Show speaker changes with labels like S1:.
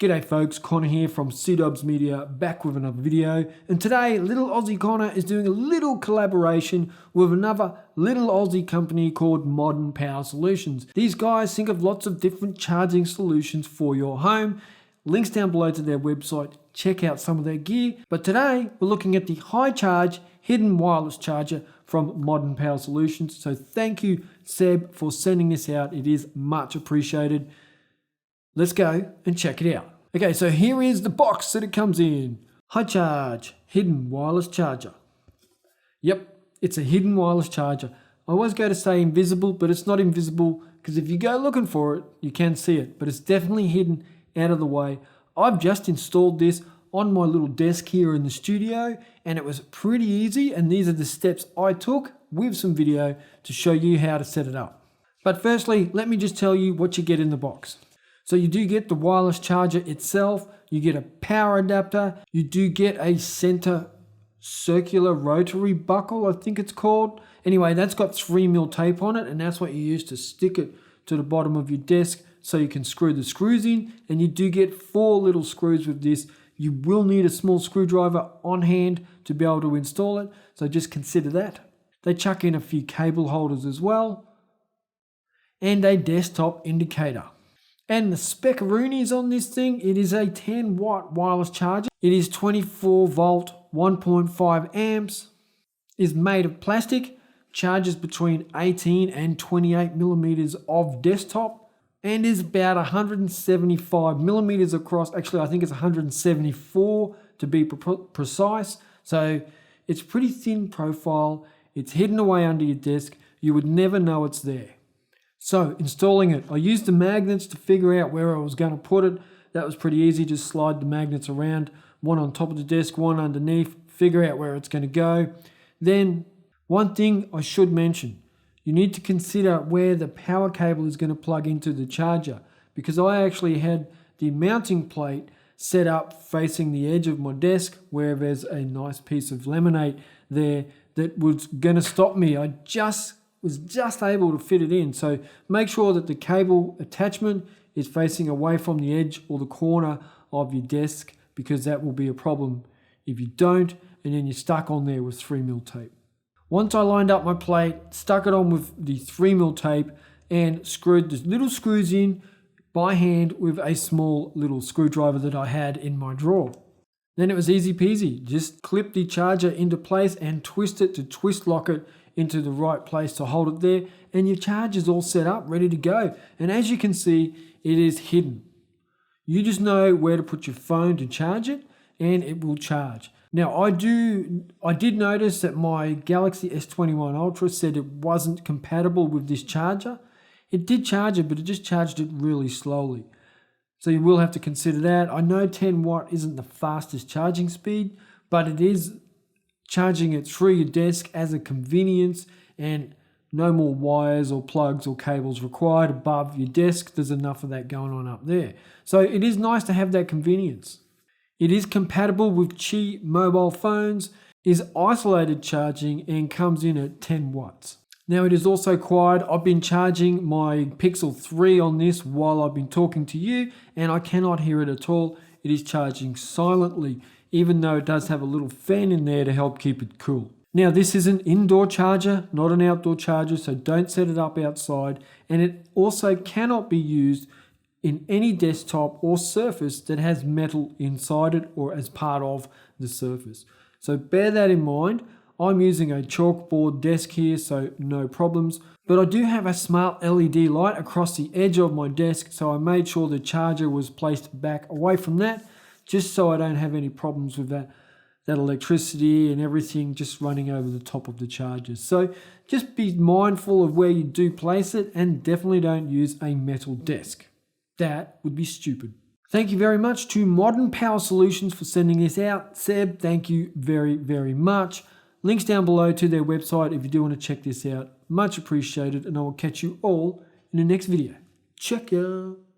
S1: G'day folks, Conor here from C-Dubs Media, back with another video. And today, little Aussie Conor is doing a little collaboration with another little Aussie company called Modern Power Solutions. These guys think of lots of different charging solutions for your home. Links down below to their website, check out some of their gear. But today, we're looking at the HiCharge hidden wireless charger from Modern Power Solutions. So thank you, Seb, for sending this out. It is much appreciated. Let's go and check it out. Okay, so here is the box that it comes in. HiCharge, hidden wireless charger. Yep, it's a hidden wireless charger. I always go to say invisible, but it's not invisible because if you go looking for it, you can see it, but it's definitely hidden out of the way. I've just installed this on my little desk here in the studio, and it was pretty easy, and these are the steps I took with some video to show you how to set it up. But firstly, let me just tell you what you get in the box. So you do get the wireless charger itself, you get a power adapter, you do get a center circular rotary buckle, I think it's called. Anyway, that's got 3mm tape on it, and that's what you use to stick it to the bottom of your desk so you can screw the screws in. And you do get 4 little screws with this. You will need a small screwdriver on hand to be able to install it, so just consider that. They chuck in a few cable holders as well, and a desktop indicator. And the spec-a-roonies on this thing, it is a 10-watt wireless charger. It is 24 volt, 1.5 amps, is made of plastic, charges between 18 and 28 millimeters of desktop, and is about 175 millimeters across. Actually, I think it's 174 to be precise. So it's pretty thin profile. It's hidden away under your desk. You would never know it's there. So installing it, I used the magnets to figure out where I was going to put it. That was pretty easy, just slide the magnets around, one on top of the desk, one underneath, figure out where it's going to go. Then one thing I should mention, you need to consider where the power cable is going to plug into the charger, because I actually had the mounting plate set up facing the edge of my desk where there's a nice piece of laminate there that was going to stop me. I was just able to fit it in. So make sure that the cable attachment is facing away from the edge or the corner of your desk, because that will be a problem if you don't, and then you're stuck on there with 3mm tape. Once I lined up my plate, stuck it on with the 3mm tape and screwed the little screws in by hand with a small little screwdriver that I had in my drawer. Then it was easy peasy. Just clip the charger into place and twist it to twist lock it into the right place to hold it there, and your charge is all set up, ready to go. And as you can see, it is hidden. You just know where to put your phone to charge it, and it will charge. Now, I did notice that my Galaxy S21 Ultra said it wasn't compatible with this charger. It did charge it, but it just charged it really slowly. So you will have to consider that. I know 10 watt isn't the fastest charging speed, but it is charging it through your desk as a convenience, and no more wires or plugs or cables required above your desk. There's enough of that going on up there. So it is nice to have that convenience. It is compatible with Qi mobile phones, is isolated charging, and comes in at 10 watts. Now it is also quiet. I've been charging my Pixel 3 on this while I've been talking to you, and I cannot hear it at all. It is charging silently, even though it does have a little fan in there to help keep it cool. Now this is an indoor charger, not an outdoor charger, so don't set it up outside. And it also cannot be used in any desktop or surface that has metal inside it or as part of the surface. So bear that in mind. I'm using a chalkboard desk here, so no problems. But I do have a smart LED light across the edge of my desk, so I made sure the charger was placed back away from that, just so I don't have any problems with that electricity and everything just running over the top of the chargers. So just be mindful of where you do place it, and definitely don't use a metal desk. That would be stupid. Thank you very much to Modern Power Solutions for sending this out. Seb, thank you very, very much. Links down below to their website if you do want to check this out. Much appreciated, and I will catch you all in the next video. Check ya!